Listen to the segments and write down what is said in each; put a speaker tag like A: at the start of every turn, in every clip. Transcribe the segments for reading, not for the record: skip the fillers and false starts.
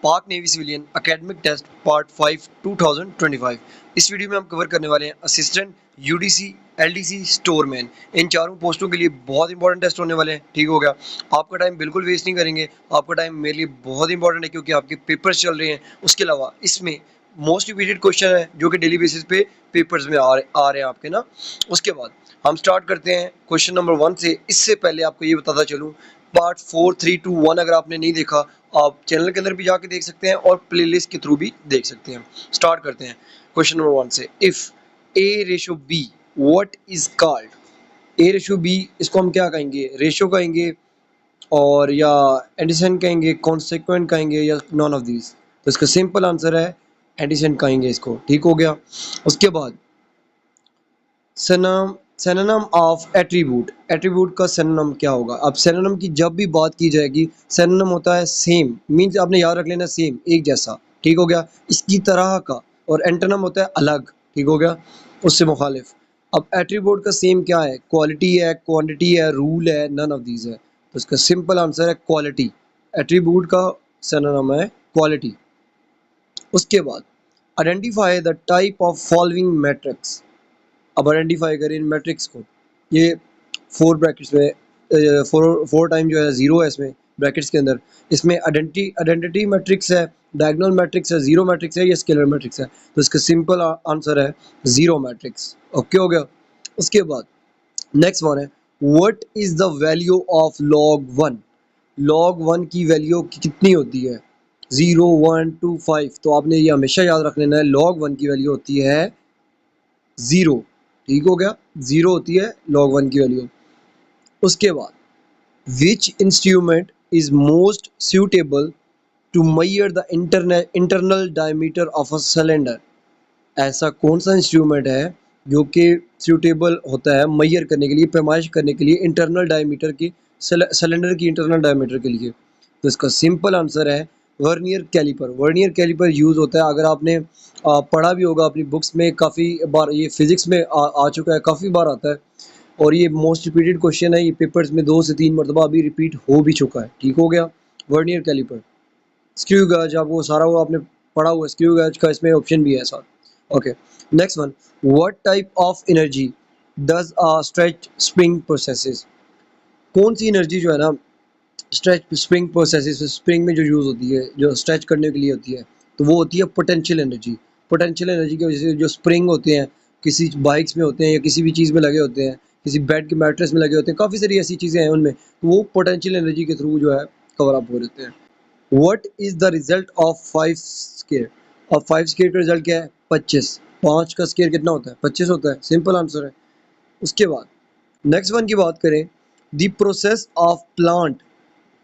A: पाक navy civilian academic test part 5 2025। इस video में हम कवर करने वाले हैं असिस्टेंट यूडीसी एलडीसी स्टोरमैन। इन चारों पोस्टों के लिए बहुत इंपॉर्टेंट टेस्ट होने वाले हैं। ठीक हो गया, आपका टाइम बिल्कुल वेस्ट नहीं करेंगे। आपका टाइम मेरे लिए बहुत इंपॉर्टेंट है क्योंकि आपके पेपर्स चल रहे हैं। उसके अलावा इसमें मोस्ट रिपीटेड क्वेश्चन है जो कि डेली बेसिस पे पेपर्स में आ रहे हैं आपके ना। उसके बाद हम स्टार्ट करते हैं क्वेश्चन नंबर 1 से। इससे पहले आपको ये बताता चलूँ, पार्ट 4, 3, 2, 1 अगर आपने नहीं देखा आप चैनल के अंदर भी जाके देख सकते हैं और प्लेलिस्ट के थ्रू भी देख सकते हैं। स्टार्ट करते हैं क्वेश्चन नंबर 1 से। If A ratio B what is called? A ratio B, इसको हम क्या कहेंगे? रेशो कहेंगे और या एडिशन कहेंगे, कॉन्सिक्वेंट कहेंगे या नॉन ऑफ दीज? तो इसका सिंपल आंसर है एडिशन कहेंगे इसको। ठीक हो गया। उसके बाद सिनोनिम ऑफ एट्रीब्यूट। एट्रीब्यूट का सिनोनिम क्या होगा? अब सिनोनिम की जब भी बात की जाएगी, सिनोनिम होता है सेम, मींस आपने याद रख लेना सेम, एक जैसा। ठीक हो गया, इसकी तरह का। और एंटोनिम होता है अलग। ठीक हो गया, उससे मुखालिफ। अब एट्रीब्यूट का सेम क्या है? क्वालिटी है, क्वांटिटी है, रूल है, नन ऑफ दीज है। तो इसका सिंपल आंसर है क्वालिटी। एट्रीब्यूट का सिनोनिम है क्वालिटी। उसके बाद identify the type of following matrix. अब आइडेंटिफाई करें इन मैट्रिक्स को। ये 4 ब्रैकेट्स में, 4 टाइम जो है 0 है इसमें ब्रैकेट्स के अंदर। इसमें आइडेंटिटी मैट्रिक्स है, डायगोनल मैट्रिक्स है, जीरो मैट्रिक्स है या स्केलर मैट्रिक्स है। तो इसका सिंपल आंसर है जीरो मैट्रिक्स। ओके हो गया। उसके बाद नेक्स्ट वन है what is the value of log 1? log 1 की वैल्यू कितनी होती है? 0, 1, 2, 5। तो आपने ये हमेशा याद रख लेना है, log 1 की वैल्यू होती है 0। ठीक हो गया, 0 होती है log 1 की वैल्यू। उसके बाद which instrument is most suitable to measure the internal diameter of a cylinder? ऐसा कौन सा इंस्ट्रूमेंट है जो कि सूटेबल होता है मेजर करने के लिए, पैमाइश करने के लिए इंटरनल डायमीटर की, सिलेंडर की इंटरनल डायमीटर के लिए? तो इसका सिंपल आंसर है vernier caliper. Vernier caliper use होता है, अगर आपने पढ़ा भी होगा अपनी बुक्स में, काफ़ी बार ये फिजिक्स में आ चुका है, काफ़ी बार आता है। और ये मोस्ट रिपीटेड क्वेश्चन है, ये पेपर्स में 2 से 3 मरतबा अभी रिपीट हो भी चुका है। ठीक हो गया, वर्नियर कैलिपर। स्क्रू गेज, आपको सारा वो आपने पढ़ा हुआ है, स्क्रू गेज का इसमें ऑप्शन भी है साथ। Okay, next one what type of energy does a stretch spring processes? कौन सी एनर्जी जो है ना स्ट्रेच स्प्रिंग प्रोसेसेस, स्प्रिंग में जो यूज़ होती है, जो स्ट्रेच करने के लिए होती है, तो वो होती है पोटेंशियल एनर्जी। पोटेंशियल एनर्जी की वजह से जो स्प्रिंग होते हैं, किसी बाइक्स में होते हैं या किसी भी चीज़ में लगे होते हैं, किसी बेड के मैट्रेस में लगे होते हैं, काफ़ी सारी ऐसी चीज़ें हैं उनमें, तो वो पोटेंशियल एनर्जी के थ्रू जो है कवर अप हो जाते हैं। What is the result of 5 square? अब 5 स्क्वायर का रिजल्ट क्या है? 25। 5 का स्क्वायर कितना होता है? 25 होता है। सिंपल आंसर है। उसके बाद नेक्स्ट वन की बात करें, द प्रोसेस ऑफ प्लांट,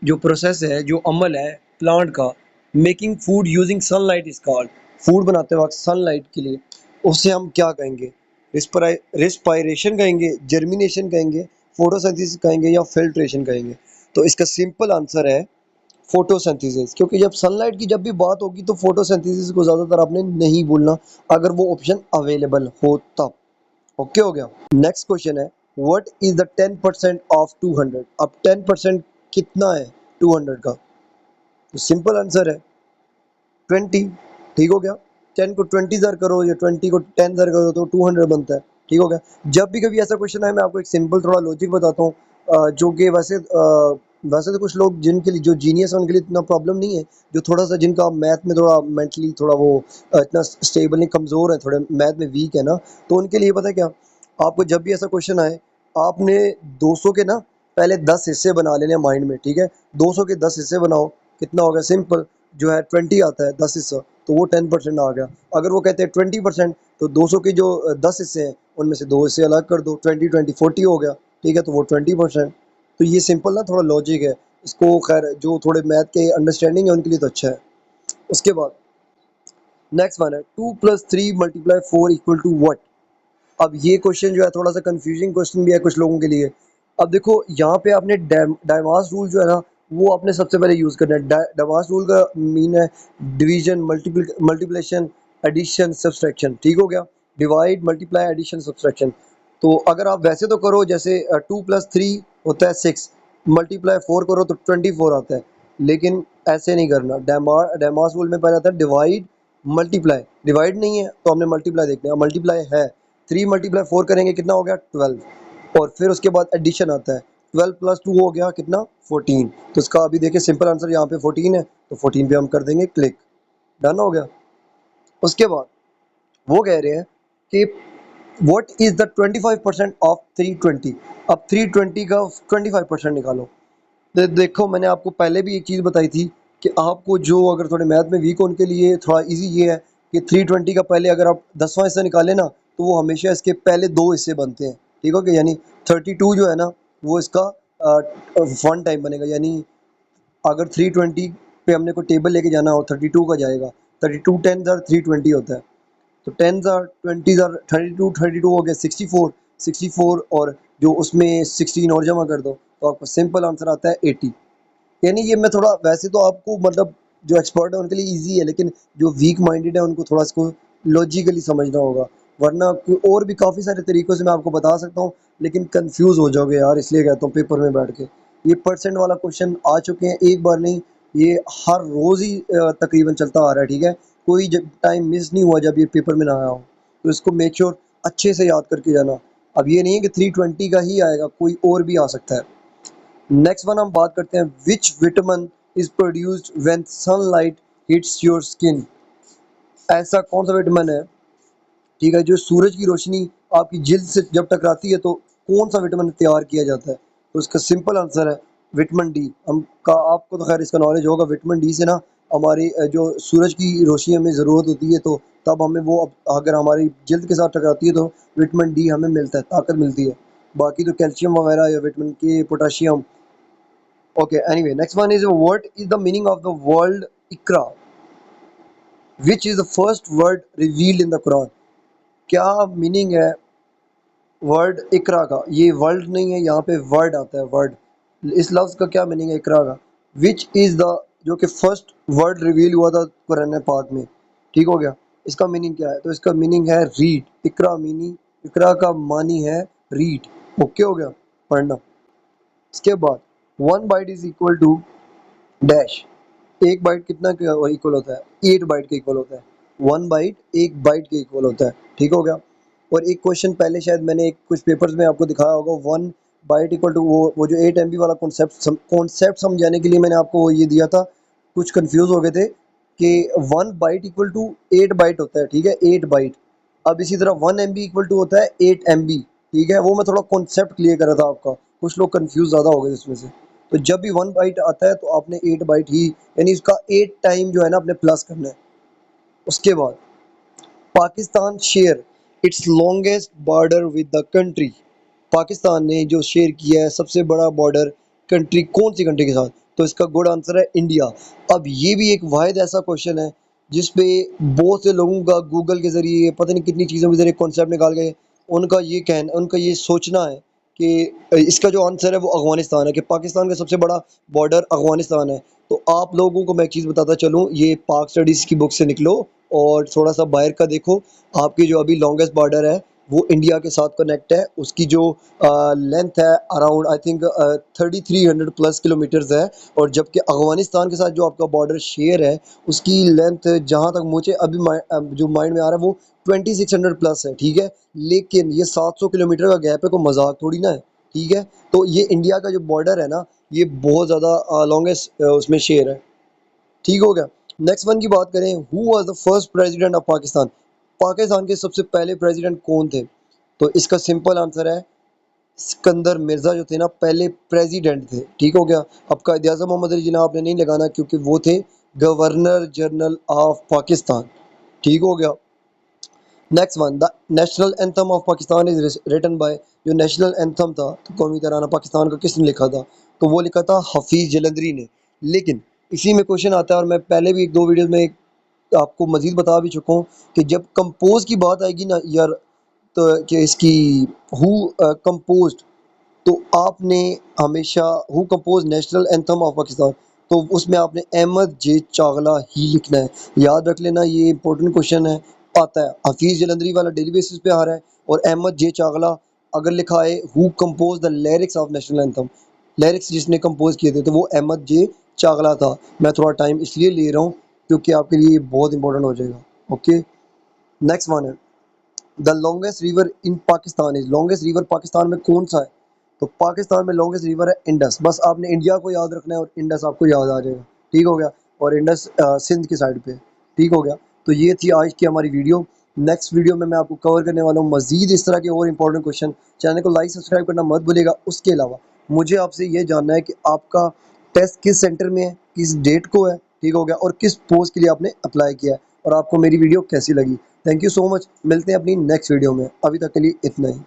A: जो प्रोसेस है, जो अमल है प्लांट का, making food using sunlight is called. Food बनाते वक्त सनलाइट के लिए, उसे हम क्या कहेंगे? रिस्पायरेशन कहेंगे, जर्मिनेशन कहेंगे, फोटोसिंथेसिस कहेंगे या फिल्ट्रेशन कहेंगे? तो इसका सिंपल आंसर है फोटोसिंथेसिस। क्योंकि जब सनलाइट की जब भी बात होगी तो फोटोसिंथेसिस को ज़्यादातर आपने नहीं भूलना, अगर वो ऑप्शन अवेलेबल हो तब। ओके हो गया। नेक्स्ट क्वेश्चन है व्हाट इज द 10% ऑफ 200? अब 10% कितना है 200 का? तो सिंपल आंसर है 20। ठीक हो गया, 10 को 20 दर करो या 20 को 10 दर करो तो 200 बनता है। ठीक हो गया। जब भी कभी ऐसा क्वेश्चन है, मैं आपको एक सिंपल थोड़ा लॉजिक बताता हूँ, जो कि वैसे तो कुछ लोग जिनके लिए, जो जीनियस है उनके लिए इतना प्रॉब्लम नहीं है, जो थोड़ा सा जिनका मैथ में थोड़ा मेंटली थोड़ा वो इतना स्टेबल नहीं, कमज़ोर है, थोड़े मैथ में वीक है ना, तो उनके लिए पता है क्या, आपको जब भी ऐसा क्वेश्चन आए, आपने 200 के ना पहले 10 हिस्से बना लेने माइंड में। ठीक है, 200 के 10 हिस्से बनाओ, कितना हो गया? सिंपल जो है 20 आता है 10 हिस्सा, तो वो 10% आ गया। अगर वो कहते हैं 20%, तो 200 के जो 10 हिस्से हैं उनमें से 2 हिस्से अलग कर दो, 20 20 40 हो गया। ठीक है, तो वो 20%। तो ये सिंपल ना थोड़ा लॉजिक है, इसको खैर जो थोड़े मैथ के अंडरस्टैंडिंग है उनके लिए तो अच्छा है। उसके बाद नेक्स्ट वन है 2 + 3 × 4 = व्हाट? अब ये क्वेश्चन जो है थोड़ा सा कंफ्यूजिंग क्वेश्चन भी है कुछ लोगों के लिए। अब देखो यहाँ पे आपने डाइमास रूल जो है ना, वो आपने सबसे पहले यूज़ करना है। डाइमास रूल का मीन है डिवीजन, मल्टीप्लिकेशन, एडिशन, सब्सट्रैक्शन। ठीक हो गया, डिवाइड, मल्टीप्लाई, एडिशन, सब्सट्रैक्शन। तो अगर आप वैसे तो करो, जैसे 2 + 3 होता है 6, × 4 करो तो 24 आता है। लेकिन ऐसे नहीं करना। डेमास रूल में पहले आता है डिवाइड मल्टीप्लाई, डिवाइड नहीं है तो हमने मल्टीप्लाई देखना है, मल्टीप्लाई है 3 मल्टीप्लाई 4 करेंगे कितना हो गया 12, और फिर उसके बाद एडिशन आता है 12 प्लस 2 हो गया कितना 14। तो इसका अभी देखिए सिंपल आंसर यहाँ पे 14 है, तो 14 पे हम कर देंगे क्लिक, डन हो गया। उसके बाद वो कह रहे हैं कि व्हाट इज द 25% ऑफ 320। अब 320 का 25% निकालो। देखो मैंने आपको पहले भी एक चीज़ बताई थी कि आपको जो अगर थोड़े मैथ में वीक हो उनके लिए थोड़ा इजी ये है कि 320 का पहले अगर आप 10वां हिस्सा निकालें ना तो वो हमेशा इसके पहले 2 हिस्से बनते हैं, ठीक है कि यानी 32 जो है ना वो इसका 1 टाइम बनेगा, यानी अगर 320 पे हमने कोई टेबल लेके जाना हो 32 का जाएगा, 32 10 आर 320 होता है, तो 10 आर 20 आर 32 32 हो गया 64 64, और जो उसमें 16 और जमा कर दो तो आपका सिंपल आंसर आता है 80। यानी ये मैं थोड़ा वैसे तो आपको मतलब जो एक्सपर्ट है उनके लिए इजी है, लेकिन जो वीक माइंडेड है उनको थोड़ा इसको लॉजिकली समझना होगा, वरना और भी काफ़ी सारे तरीक़ों से मैं आपको बता सकता हूँ लेकिन कंफ्यूज हो जाओगे यार, इसलिए कहता हूँ पेपर में बैठ के। ये परसेंट वाला क्वेश्चन आ चुके हैं, एक बार नहीं, ये हर रोज़ ही तकरीबन चलता आ रहा है, ठीक है, कोई जब टाइम मिस नहीं हुआ जब ये पेपर में ना आया हो, तो इसको मेक श्योर अच्छे से याद करके जाना। अब ये नहीं है कि 320 का ही आएगा, कोई और भी आ सकता है। नेक्स्ट वन हम बात करते हैं, which vitamin is produced when sunlight hits your skin. ऐसा कौन सा विटामिन है, ठीक है, जो सूरज की रोशनी आपकी जिल्द से जब टकराती है तो कौन सा विटामिन तैयार किया जाता है, तो इसका सिंपल आंसर है विटामिन डी। हम का आपको तो खैर इसका नॉलेज होगा, विटामिन डी से ना हमारी जो सूरज की रोशनी हमें ज़रूरत होती है तो तब हमें वो अगर हमारी जिल्द के साथ टकराती है तो विटामिन डी हमें मिलता है, ताकत मिलती है। बाकी तो कैल्शियम वगैरह या विटामिन के, potassium. Okay, anyway, next one is what is the meaning of the word Ikra, which is the first word revealed in the Quran। क्या मीनिंग है वर्ड इकरा का? ये वर्ड नहीं है, यहाँ पे वर्ड आता है वर्ड। इस लफ्ज़ का क्या मीनिंग है इकरा का? विच इज़ द, जो कि फर्स्ट वर्ड रिवील हुआ था कुरान पाक में, ठीक हो गया। इसका मीनिंग क्या है? तो इसका मीनिंग है रीड। इकरा मीनिंग, इकरा का मानी है रीड। ओके हो गया, पढ़ना। इसके बाद 1 byte is equal to dash. 1 byte कितना के इक्वल होता है? 8 बाइट के इक्वल होता है। 1 बाइट 1 बाइट के इक्वल होता है, ठीक हो गया। और एक क्वेश्चन पहले शायद मैंने कुछ पेपर्स में आपको दिखाया होगा, 1 बाइट इक्वल टू वो जो 8 MB वाला कॉन्सेप्ट समझाने के लिए मैंने आपको वो ये दिया था, कुछ कंफ्यूज हो गए थे कि 1 बाइट इक्वल टू 8 बाइट होता है, ठीक है, 8 बाइट। अब इसी तरह 1 MB इक्वल टू होता है 8 MB, ठीक है। वो मैं थोड़ा कॉन्सेप्ट क्लियर करा था आपका, कुछ लोग कंफ्यूज ज़्यादा हो गए इसमें से। तो जब भी 1 बाइट आता है तो आपने 8 बाइट ही, यानी इसका 8 टाइम जो है ना अपने प्लस करना है। उसके बाद Pakistan share its longest border with the country. Pakistan ने जो शेयर किया है सबसे बड़ा बॉर्डर कंट्री, कौन सी कंट्री के साथ? तो इसका गुड आंसर है इंडिया। अब ये भी एक वाहिद ऐसा क्वेश्चन है जिस पे बहुत से लोगों का गूगल के ज़रिए पता नहीं कितनी चीज़ों के ज़रिए कॉन्सेप्ट निकाल गए, उनका ये सोचना है कि इसका जो आंसर है वो अफ़गानिस्तान है, कि पाकिस्तान का सबसे बड़ा बॉर्डर अफ़गानिस्तान है। तो आप लोगों को मैं एक चीज़ बताता चलूँ, ये पाक स्टडीज़ की बुक से निकलो और थोड़ा सा बाहर का देखो। आपकी जो अभी लॉन्गेस्ट बॉर्डर है वो इंडिया के साथ कनेक्ट है, उसकी जो लेंथ है around I think 3300 plus kilometres है, और जबकि अफ़गानिस्तान के साथ जो आपका बॉर्डर शेयर है उसकी लेंथ जहाँ तक मुझे अभी जो माइंड में आ रहा है वो 2600 प्लस है, ठीक है। लेकिन ये 700 किलोमीटर का गैप है, कोई मजाक थोड़ी ना है, ठीक है। तो ये इंडिया का जो बॉर्डर है ना ये बहुत ज़्यादा लॉन्गेस्ट उसमें शेयर है, ठीक हो गया। नेक्स्ट वन की बात करें, who was the first president of Pakistan. Pakistan के सबसे पहले प्रेसिडेंट कौन थे? तो इसका सिंपल आंसर है सिकंदर मिर्ज़ा, जो थे ना पहले प्रेसिडेंट थे, ठीक हो गया। अब कायद-ए-आज़म मोहम्मद अली जिन्ना आपने नहीं लगाना क्योंकि वो थे गवर्नर जनरल ऑफ पाकिस्तान, ठीक हो गया। Next one, the national anthem of Pakistan is written by. जो नेशनल एंथम था तो कौमी तराना पाकिस्तान का किसने लिखा था? तो वो लिखा था हफीज़ जलंधरी ने। लेकिन इसी में क्वेश्चन आता है, और मैं पहले भी 1-2 वीडियोस में आपको मजीद बता भी चुका हूँ कि जब कंपोज की बात आएगी ना यार, तो कि इसकी हु कंपोज्ड, तो आपने हमेशा who compose national anthem of Pakistan, तो उसमें आपने अहमद जे चागला ही लिखना है। याद रख लेना, ये इंपॉर्टेंट क्वेश्चन है, आता है हफीज़ जलंधरी वाला डेली बेसिस पे आ रहा है, और अहमद जे चागला अगर लिखा है who compose the lyrics of national anthem, lyrics जिसने कंपोज किए थे तो वो अहमद जे चागला था। मैं थोड़ा टाइम इसलिए ले रहा हूँ क्योंकि आपके लिए ये बहुत इंपॉर्टेंट हो जाएगा। ओके, नेक्स्ट वन है the longest river in Pakistan is, longest river Pakistan में कौन सा है? तो पाकिस्तान में लॉन्गेस्ट रिवर है इंडस। बस आपने इंडिया को याद रखना है और इंडस आपको याद आ जाएगा। ठीक हो गया, और इंडस सिंध की साइड पे। ठीक हो गया, तो ये थी आज की हमारी वीडियो। नेक्स्ट वीडियो में मैं आपको कवर करने वाला हूँ मजीद इस तरह के और इंपॉर्टेंट क्वेश्चन। चैनल को लाइक सब्सक्राइब करना मत भूलिएगा। उसके अलावा मुझे आपसे ये जानना है कि आपका टेस्ट किस सेंटर में है, किस डेट को है, ठीक हो गया, और किस पोस्ट के लिए आपने अप्लाई किया है, और आपको मेरी वीडियो कैसी लगी। थैंक यू सो मच, मिलते हैं अपनी नेक्स्ट वीडियो में। अभी तक के लिए इतना ही।